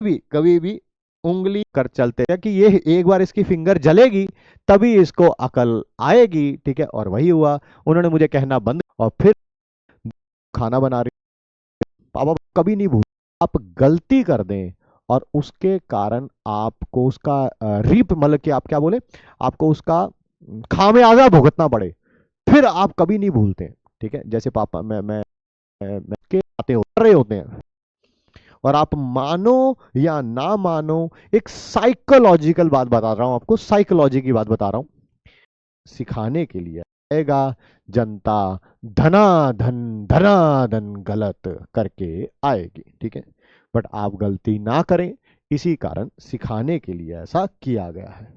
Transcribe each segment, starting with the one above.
भी कभी भी उंगली कर चलते हैं कि ये एक बार इसकी फिंगर जलेगी तभी इसको अकल आएगी, ठीक है। और वही हुआ, उन्होंने मुझे कहना बंद और फिर खाना बना रही। पापा कभी नहीं भूल, आप गलती कर दें और उसके कारण आपको उसका रीप मतलब कि आप क्या बोले, आपको उसका खामियाजा भुगतना पड़े, फिर आप कभी नहीं भूलते, ठीक है। जैसे पापा मैं के बातें हो रहे होते हैं और आप मानो या ना मानो, एक साइकोलॉजिकल बात बता रहा हूं आपको, साइकोलॉजी की बात बता रहा हूं, सिखाने के लिए आएगा। जनता धनाधन गलत करके आएगी, ठीक है। बट आप गलती ना करें, इसी कारण सिखाने के लिए ऐसा किया गया है।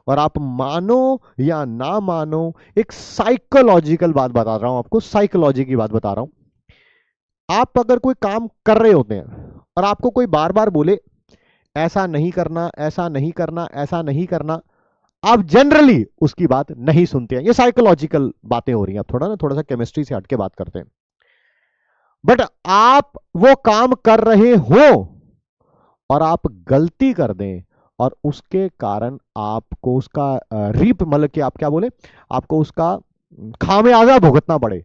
और आप मानो या ना मानो, एक साइकोलॉजिकल बात बता रहा हूं आपको, साइकोलॉजी की बात बता रहा हूं। आप अगर कोई काम कर रहे होते हैं और आपको कोई बार बार बोले ऐसा नहीं करना, ऐसा नहीं करना, ऐसा नहीं करना, आप जनरली उसकी बात नहीं सुनते हैं। ये साइकोलॉजिकल बातें हो रही हैं, आप थोड़ा सा केमिस्ट्री से हटके बात करते हैं। बट आप वो काम कर रहे हो और आप गलती कर दें और उसके कारण आपको उसका रीप मतलब कि आप क्या बोले, आपको उसका खामियाजा भुगतना पड़े,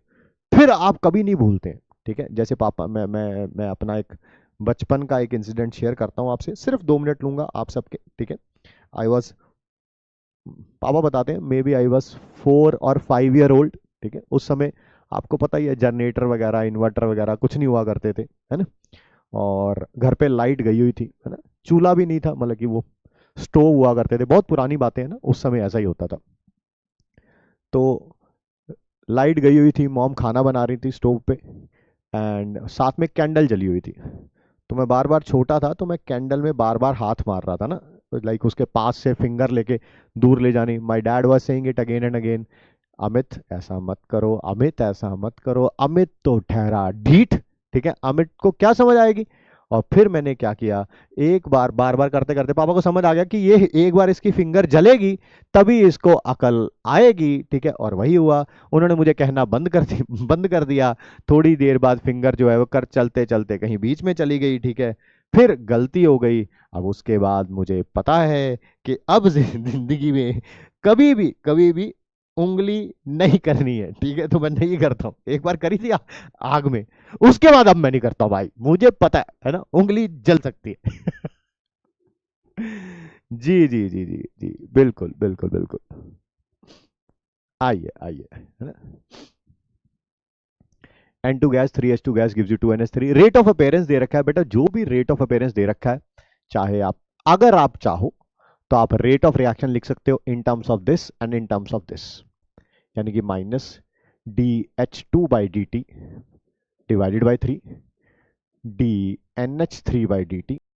फिर आप कभी नहीं भूलते, ठीक है। जैसे पापा मैं अपना एक बचपन का एक इंसिडेंट शेयर करता हूं आपसे, सिर्फ 2 मिनट लूंगा आप सबके, ठीक है। आई वॉज, पापा बताते हैं, मे बी आई वॉज 4 और 5 ईयर ओल्ड, ठीक है। उस समय आपको पता ही है, जनरेटर वगैरह इन्वर्टर वगैरह कुछ नहीं हुआ करते थे, है ना। और घर पे लाइट गई हुई थी, है ना। चूल्हा भी नहीं था, मतलब कि वो स्टोव हुआ करते थे, बहुत पुरानी बातें हैं ना, उस समय ऐसा ही होता था। तो लाइट गई हुई थी, मॉम खाना बना रही थी स्टोव पे, एंड साथ में कैंडल जली हुई थी। तो मैं बार बार, छोटा था तो मैं कैंडल में बार बार हाथ मार रहा था ना, लाइक उसके पास से फिंगर लेके दूर ले जानी। My dad was saying it again and again, Amit ऐसा मत करो, अमित ऐसा मत करो, अमित तो ठहरा ढीठ, ठीक है, अमित को क्या समझ आएगी। और फिर मैंने क्या किया, एक बार बार करते करते पापा को समझ आ गया कि ये एक बार इसकी फिंगर जलेगी तभी इसको अकल आएगी, ठीक है। और वही हुआ, उन्होंने मुझे कहना बंद कर दिया। थोड़ी देर बाद फिंगर जो है वो कर चलते चलते कहीं बीच में चली गई, ठीक है। फिर गलती हो गई। अब उसके बाद मुझे पता है कि अब जिंदगी में कभी भी उंगली नहीं करनी है, ठीक है। तो मैं नहीं करता हूँ, एक बार करी थी आग में, उसके बाद अब मैं नहीं करता हूँ भाई, मुझे पता है ना, उंगली जल सकती है। जी, बिल्कुल बिल्कुल बिल्कुल। आइए आइए, है ना। N2 gas 3H2 gas gives you 2NH3। Rate of appearance दे रखा है बेटा, जो भी रेट ऑफ अपेयरेंस दे रखा है, चाहे आप, अगर आप चाहो तो आप रेट ऑफ रिएक्शन लिख सकते हो in terms of this and in terms of this, यानी कि minus dH2/dt divided by 3 dNH3/dt